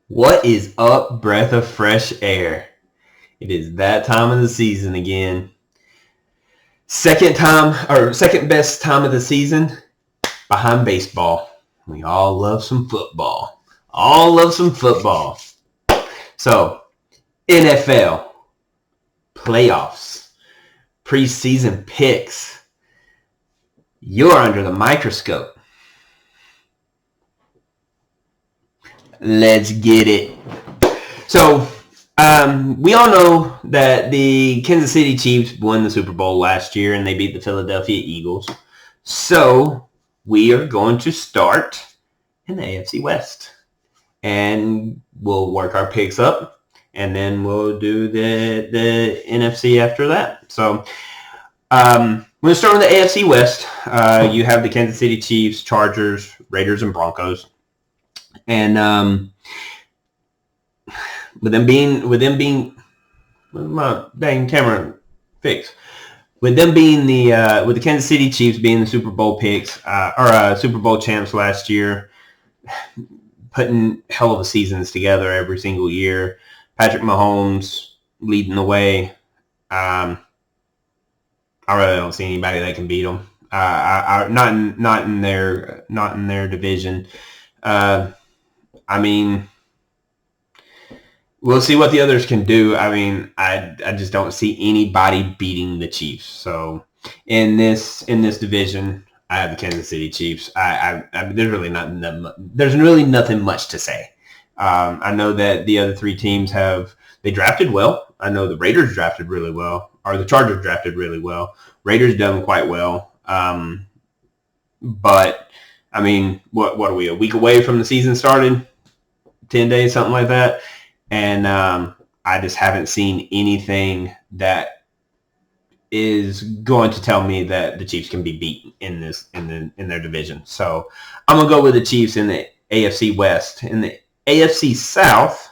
What is up, breath of fresh air? It is that time of the season again. Second best time of the season behind baseball. We all love some football. So, NFL, playoffs, preseason picks. You're under the microscope. Let's get it. So, we all know that the Kansas City Chiefs won the Super Bowl last year and they beat the Philadelphia Eagles. So we are going to start in the AFC West. And we'll work our picks up and then we'll do the NFC after that. So we're going to start with the AFC West. You have the Kansas City Chiefs, Chargers, Raiders, and Broncos. And with them being my dang camera fixed. With them being with the Kansas City Chiefs being the Super Bowl picks Super Bowl champs last year, putting hell of a seasons together every single year. Patrick Mahomes leading the way. I really don't see anybody that can beat them. Not in their division. I mean, we'll see what the others can do. I mean, I just don't see anybody beating the Chiefs. So in this division, I have the Kansas City Chiefs. There's really nothing much to say. I know that the other three teams they drafted well. I know the Raiders drafted really well, or the Chargers drafted really well. Raiders done quite well. But I mean, what are we, a week away from the season starting? 10 days, something like that. And I just haven't seen anything that is going to tell me that the Chiefs can be beaten in their division. So I'm gonna go with the Chiefs in the AFC West. In the AFC South,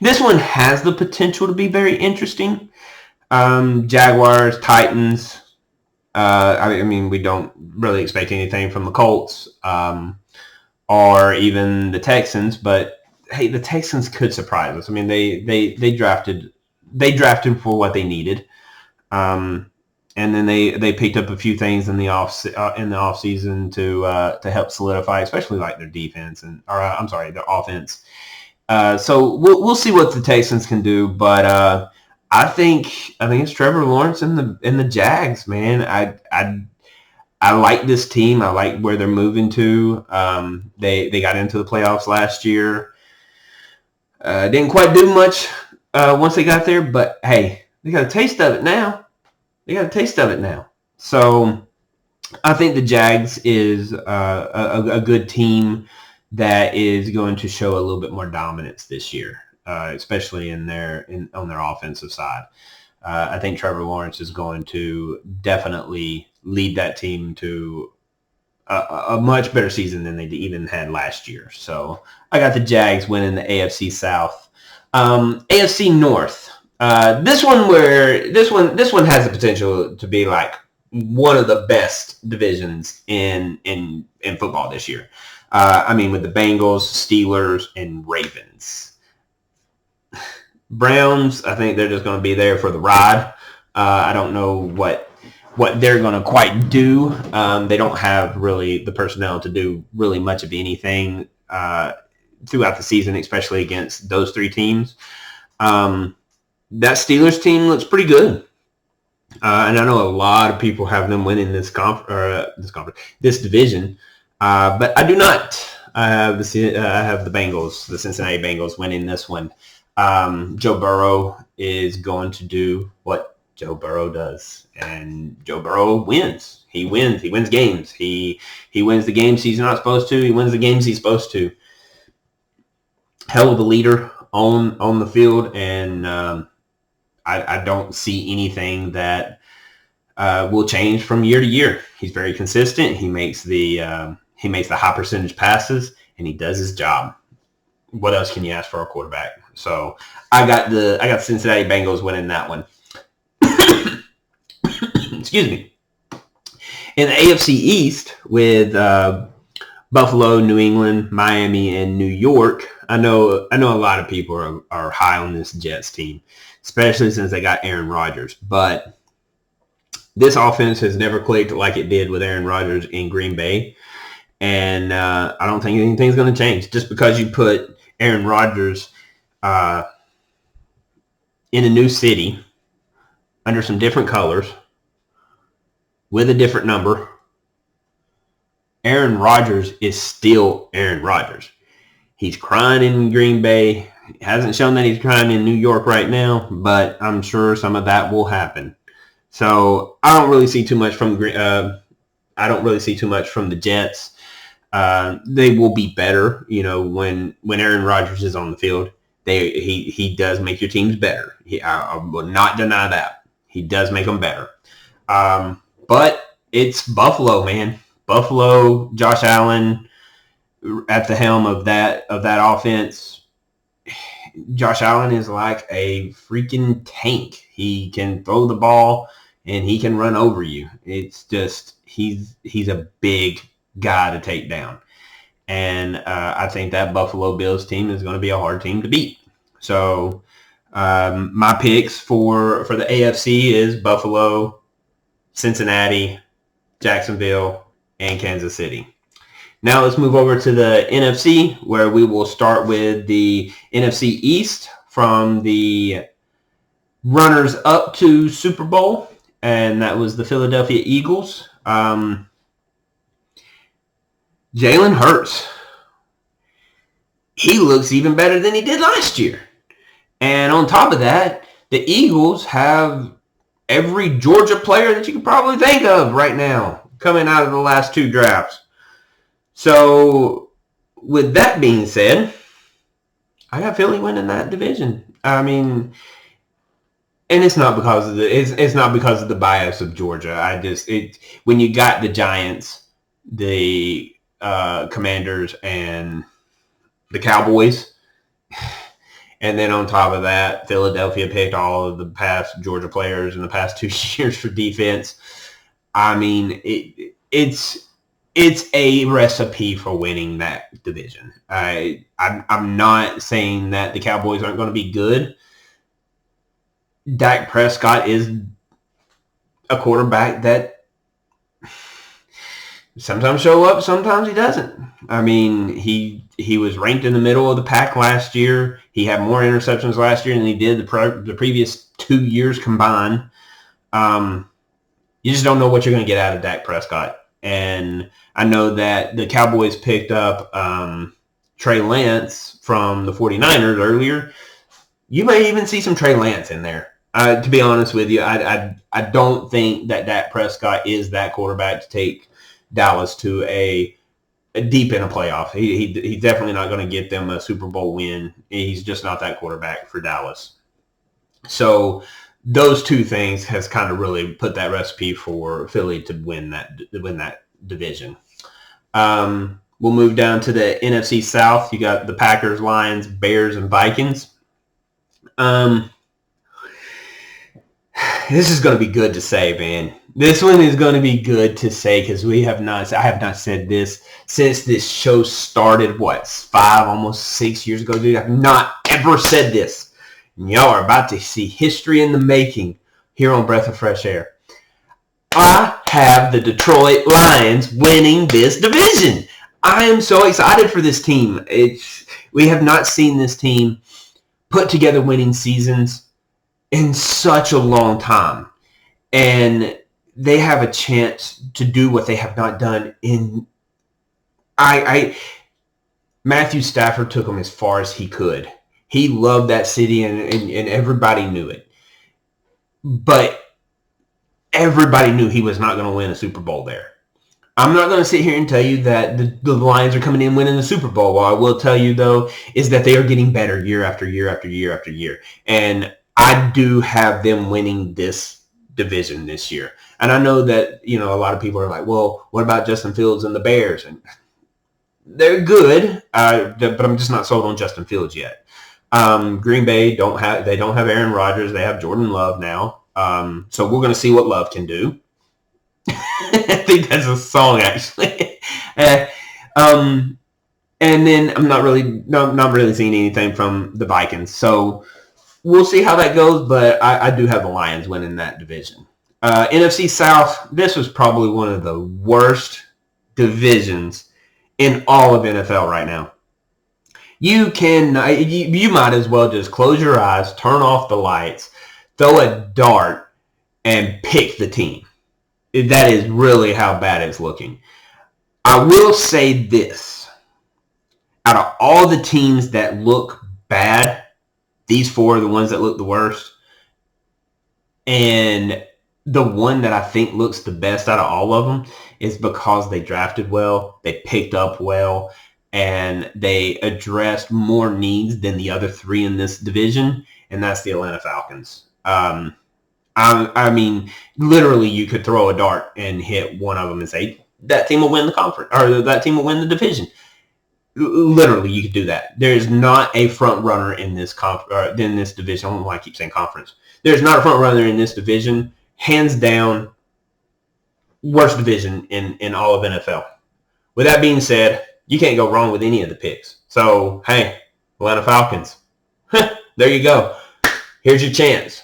this one has the potential to be very interesting. Jaguars, Titans. I mean, we don't really expect anything from the Colts. Or even the Texans, but hey, the Texans could surprise us. I mean, they drafted for what they needed, and then they picked up a few things in the off season to help solidify, especially like their defense their offense. So we'll see what the Texans can do, but I think it's Trevor Lawrence and the Jags, man. I like this team. I like where they're moving to. They got into the playoffs last year. Didn't quite do much once they got there, but hey, they got a taste of it now. So I think the Jags is a good team that is going to show a little bit more dominance this year, especially on their offensive side. I think Trevor Lawrence is going to definitely lead that team to a much better season than they even had last year. So I got the Jags winning the AFC South. AFC North. This one has the potential to be like one of the best divisions in football this year. I mean, with the Bengals, Steelers, and Ravens. Browns, I think they're just going to be there for the ride. I don't know what they're going to quite do. They don't have really the personnel to do really much of anything throughout the season, especially against those three teams. That Steelers team looks pretty good. And I know a lot of people have them winning this division. But I do not. I have the Bengals, the Cincinnati Bengals, winning this one. Joe Burrow is going to do what Joe Burrow does, and Joe Burrow wins. He wins games. He wins the games he's not supposed to. He wins the games he's supposed to. Hell of a leader on the field, and I don't see anything that will change from year to year. He's very consistent. He makes the high percentage passes, and he does his job. What else can you ask for a quarterback? So I got the Cincinnati Bengals winning that one. Excuse me. In the AFC East with Buffalo, New England, Miami, and New York. I know a lot of people are high on this Jets team, especially since they got Aaron Rodgers. But this offense has never clicked like it did with Aaron Rodgers in Green Bay. And I don't think anything's going to change. Just because you put Aaron Rodgers in a new city under some different colors with a different number, Aaron Rodgers is still Aaron Rodgers. He's crying in Green Bay. He hasn't shown that he's crying in New York right now, but I'm sure some of that will happen. So I don't really see too much from the Jets. They will be better, when Aaron Rodgers is on the field. He does make your teams better. I will not deny that. He does make them better. But it's Buffalo, man. Buffalo, Josh Allen at the helm of that offense. Josh Allen is like a freaking tank. He can throw the ball and he can run over you. It's just he's a big guy to take down. And I think that Buffalo Bills team is going to be a hard team to beat. So my picks for the AFC is Buffalo, Cincinnati, Jacksonville, and Kansas City. Now let's move over to the NFC, where we will start with the NFC East from the runners up to Super Bowl, and that was the Philadelphia Eagles. Jalen Hurts, he looks even better than he did last year. And on top of that, the Eagles have every Georgia player that you could probably think of right now coming out of the last two drafts. So with that being said, I got Philly winning that division. I mean, and it's not because of the bias of Georgia. When you got the Giants, the Commanders, and the Cowboys, and then on top of that, Philadelphia picked all of the past Georgia players in the past 2 years for defense. I mean, it's a recipe for winning that division. I'm not saying that the Cowboys aren't going to be good. Dak Prescott is a quarterback that sometimes show up, sometimes he doesn't. I mean, he was ranked in the middle of the pack last year. He had more interceptions last year than he did the previous 2 years combined. You just don't know what you're going to get out of Dak Prescott. And I know that the Cowboys picked up Trey Lance from the 49ers earlier. You may even see some Trey Lance in there. To be honest with you, I don't think that Dak Prescott is that quarterback to take Dallas to a deep in a playoff. He's definitely not going to get them a Super Bowl win. He's just not that quarterback for Dallas. So those two things has kind of really put that recipe for Philly to win that division. We'll move down to the NFC South. You got the Packers, Lions, Bears, and Vikings. This is going to be good to say, man. This one is going to be good to say because I have not said this since this show started, 5, almost 6 years ago, dude. I've not ever said this. And y'all are about to see history in the making here on Breath of Fresh Air. I have the Detroit Lions winning this division. I am so excited for this team. We have not seen this team put together winning seasons in such a long time. And they have a chance to do what they have not done in... Matthew Stafford took them as far as he could. He loved that city and everybody knew it. But everybody knew he was not going to win a Super Bowl there. I'm not going to sit here and tell you that the Lions are coming in winning the Super Bowl. What I will tell you, though, is that they are getting better year after year after year after year. And I do have them winning this division this year. And I know that, a lot of people are like, well, what about Justin Fields and the Bears? And they're good, but I'm just not sold on Justin Fields yet. Green Bay don't have Aaron Rodgers. They have Jordan Love now. So we're going to see what Love can do. I think that's a song, actually. And then I'm not really seeing anything from the Vikings. So we'll see how that goes, but I do have the Lions winning that division. NFC South, this was probably one of the worst divisions in all of NFL right now. You might as well just close your eyes, turn off the lights, throw a dart, and pick the team. That is really how bad it's looking. I will say this. Out of all the teams that look bad, these four are the ones that look the worst. And the one that I think looks the best out of all of them is because they drafted well, they picked up well, and they addressed more needs than the other three in this division, and that's the Atlanta Falcons. I mean, literally, you could throw a dart and hit one of them and say, that team will win the conference, or that team will win the division. Literally, you could do that. There is not a front runner in this in this division. I don't know why I keep saying conference. There's not a front runner in this division. Hands down, worst division in all of NFL. With that being said, you can't go wrong with any of the picks. So, hey, Atlanta Falcons. There you go. Here's your chance.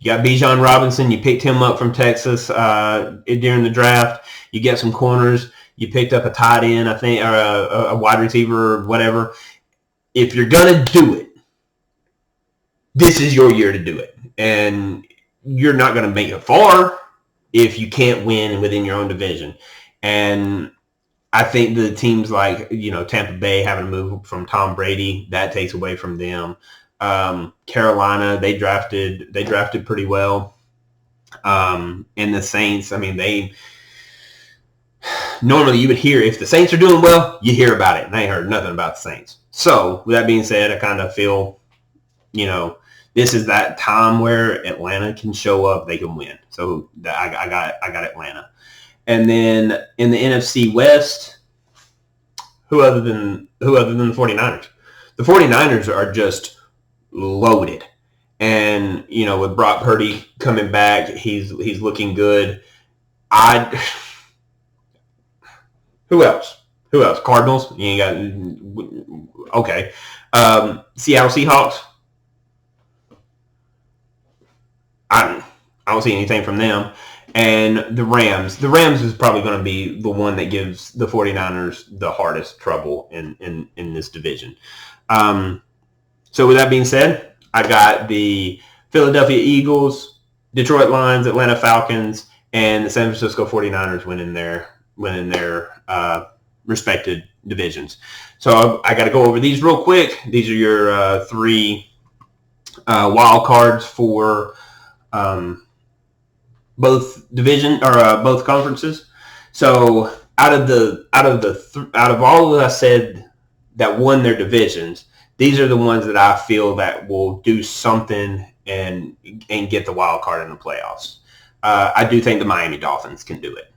You got Bijan Robinson. You picked him up from Texas during the draft. You get some corners. You picked up a tight end, I think, or a wide receiver or whatever. If you're going to do it, this is your year to do it. And you're not going to make it far if you can't win within your own division. And I think the teams like, Tampa Bay having to move from Tom Brady, that takes away from them. Carolina, they drafted pretty well. And the Saints, I mean, normally you would hear, if the Saints are doing well, you hear about it. And I ain't heard nothing about the Saints. So with that being said, I kind of feel, this is that time where Atlanta can show up, they can win. So I got Atlanta. And then in the NFC West, who other than the 49ers? The 49ers are just loaded. And, with Brock Purdy coming back, he's looking good. Who else? Cardinals? You ain't got... Okay. Seattle Seahawks? I don't see anything from them. And the Rams. The Rams is probably going to be the one that gives the 49ers the hardest trouble in this division. So with that being said, I got the Philadelphia Eagles, Detroit Lions, Atlanta Falcons, and the San Francisco 49ers winning their respected divisions. So I got to go over these real quick. These are your three wild cards for both division or both conferences. So out of all that I said that won their divisions, these are the ones that I feel that will do something and get the wild card in the playoffs. I do think the Miami Dolphins can do it.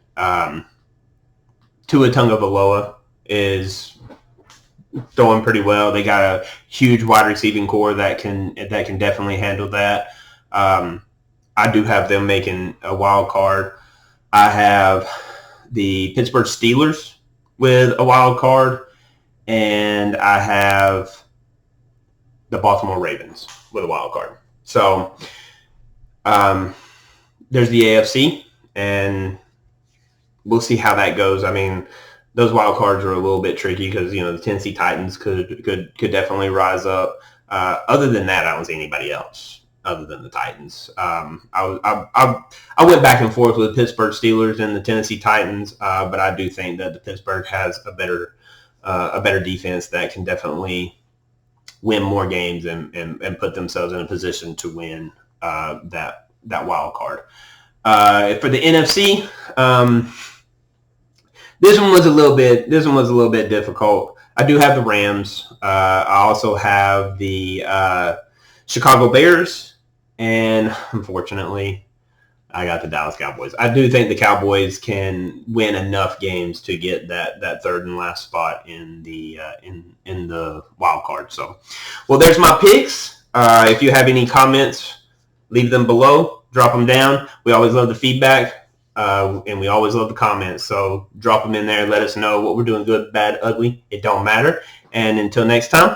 Tua Tagovailoa is throwing pretty well. They got a huge wide receiving core that can definitely handle that. I do have them making a wild card. I have the Pittsburgh Steelers with a wild card, and I have the Baltimore Ravens with a wild card. So there's the AFC, and we'll see how that goes. I mean, those wild cards are a little bit tricky because the Tennessee Titans could definitely rise up. Other than that, I don't see anybody else other than the Titans. I went back and forth with Pittsburgh Steelers and the Tennessee Titans, but I do think that the Pittsburgh has a better defense that can definitely win more games and put themselves in a position to win that wild card. For the NFC, this one was a little bit difficult. I do have the Rams. I also have the Chicago Bears, and unfortunately, I got the Dallas Cowboys. I do think the Cowboys can win enough games to get that third and last spot in the wild card. So, well, there's my picks. If you have any comments, leave them below. Drop them down. We always love the feedback. and we always love the comments. So drop them in there. Let us know what we're doing, good, bad, ugly. It don't matter. And until next time,